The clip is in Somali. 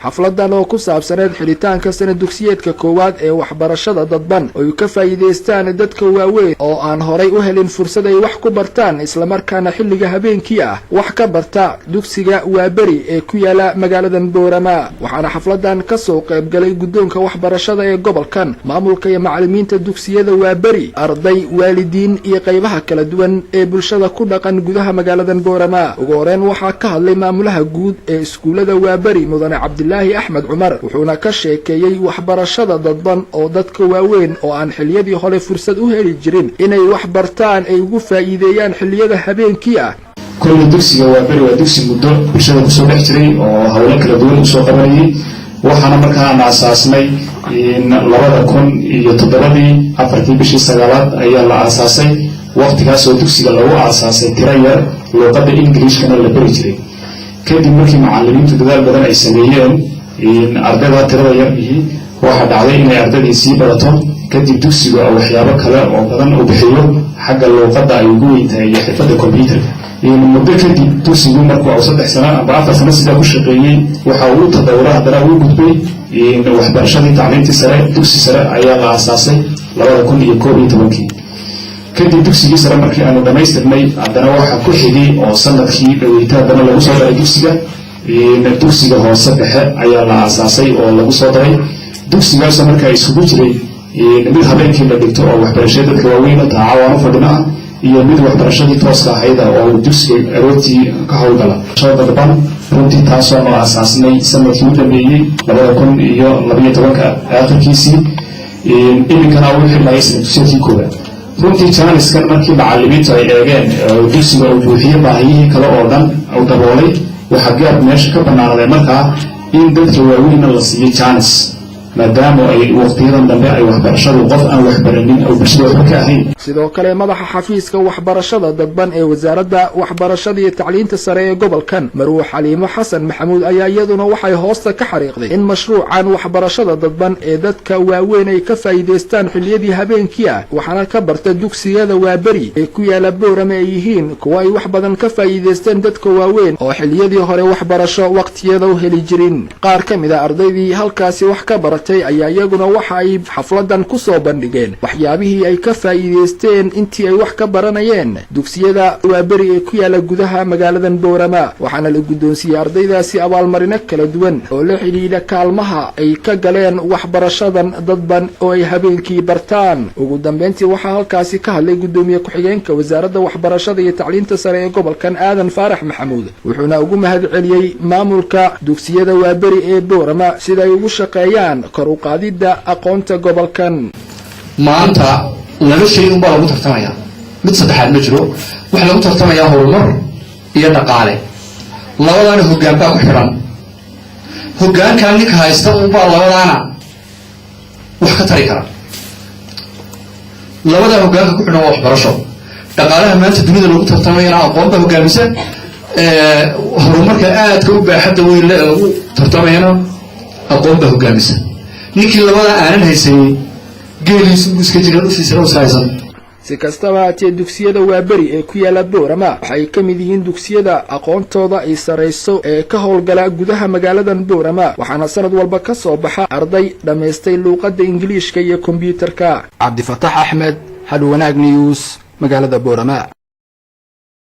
xafladan oo ku saabsaneed xiritaanka sanad dugsiyeedka koowaad ee waxbarashada dadban oo ka faa'iideystaan dadka waaweyn oo aan horay u helin fursad ay wax ku bartaan isla markaana xilliga habeenkii ah wax ka barta dugsiga Waaberi ee ku yaala magaalada Boorama waxaana xafladan ka soo qayb galay guddoonka waxbarashada ee gobolkan maamulka iyo macallimiinta dugsiyada Waaberi arday waalidiin iyo qaybaha kala duwan ee bulshada ku dhaqan gudaha magaalada Boorama ugu horeen waxa ka hadlay maamulaha guud ee iskuulada Waaberi mudane Cabdilaahi Axmed Cumar wuxuuna ka sheekeeyay waxbarashada dadban oo dadka waaweyn oo aan xilliyadii hore fursad u heli jirin inay wax bartaan ay ugu faa'iideeyaan xilliyada habeenkii ah كل دكسي وابري ودكسي مدة بشدة بسوق احتري وهؤلاء كلا دول بسوق قبلي وحنا مركان على أساسني إن لبعض كون يتبادل أفرتي بشي سجلات أي على أساسي وقت كاس ودكسي لو أساسي كرايا لو قد الإنجليش كان اللي بريتري كده ممكن معلمين تدل بدل أي سنين إن أردها ترى يبيه واحد عليه إن أردها يسيب بلطم كده دكسي أو حيابك كلا أو بدن أو بحيو حاجة لو قد يقوي يحفظ الكمبيوتر مدة كدي توسيقون مركو أو 6 سنة 4 سنة سيدا كشقيين وحاولوا تدورها دراوي قطبي إن وحبرشادي تعليم تسرع دوسي سرع عيال أساسي لو يكون يكوبي تبكي كدي دوسي سرع مركي أنا دميست المي عندنا واحد كحدي أو سنة كي ويتها دنا لو صار دوسيجا إن دوسيجا هو صبح عيال أساسي أو لو صار دوسيجا سمركا يسوبجري إن من هذين كنا دكتور أو وحبرشادي كواوين تعاونوا فدنا iyo mid waxbarashadii tooska ahayd oo dugsiga aroortii ka hawlgala soo dadban runtii taasoo noo asaasnay sanadkii u dambeeyay 2012 aakhirkiisii iminkana uu xilay sanadkii koowaad runtii channelskan markii macallimiintu ay eegeen dugsiga uu buuxiyay baahiyihii kale oo dhan uu daboolay waxa gaar meesha ka banaanaaday markaa in dadka waaweyn la siiyay channels maadaama ay waqtiyadan dambe ay waxbarashadu qof aan waxbaranin oo bulshada wax ka ahayn sidoo kale madaxa xafiiska waxbarashada dadban ee wasaaradda waxbarashada iyo tacliinta sare ee gobolkan Marwo Xaliimo Xasan Maxamuud ayaa iyaduna waxay hoosta ka xariiqday in mashruucan waxbarashada dadban ee dadka waaweyn ay ka faa'iideystaan xilliyadii habeenkii ah waxaana ka barta dugsiyada Waaberi ee ku yaala Boorama ay yihiin kuwa ay wax badan ka faa'iideystaan dadka waaweyn oo xilliyadii hore waxbarasho waqtiyada u heli jirin qaar ka mid ah ardaydii halkaasi wax ka baratay ayaa iyaguna waxa ay xafladan ku soo bandhigeen waxyaabihii ay ka faa'iideysteen intii ay wax ka baranayeen dugsiyada Waaberi ee ku yaala gudaha magaalada Boorama waxaana la guddoonsiiyay ardaydaasi abaalmarino kala duwan oo la xiriira kaalmaha ay ka galeen waxbarashadan dadban oo ay habeenkii bartaan ugu dambeyntii waxaa halkaasi ka hadlay gudoomiye ku-xigeenka wasaaradda waxbarashada iyo tacliinta sare ee gobolkan Aadan Faarax Maxamuud wuxuuna ugu mahadceliyay maamulka dugsiyada Waaberi ee Boorama sida ay ugu shaqeeyaan kor u qaadida aqoonta gobolkan maanta laba shay un baa lagu tartamayaa mid saddexaad ma jiro waxa lagu tartamayaa horumar iyo dhaqaale labadana hoggaan baa ku xiran hoggaankan ninka haysta un baa labadana wax ka tari kara labada hoggaanka ku xiran waa waxbarasho dhaqaalaha maanta dunida lagu tartamayana aqoon baa hoggaamisa horumarka aadka u baaxadda weyn lagu tartamayana aqoon baa hoggaamisa ninkii labada aanan haysanin geeliisu iska jiran u siisana usaysan si kastaba haatee dugsiyada Waaberi ee ku yaala Boorama waxay ka mid yihiin dugsiyada aqoontooda ay sareyso ee ka howlgala gudaha magaalada Boorama waxaana sanad walba ka soo baxa arday dhameystay luqadda Ingiriiska iyo kombiyuutarka Cabdi Fataax Axmed Hadwanaag News magaalada Boorama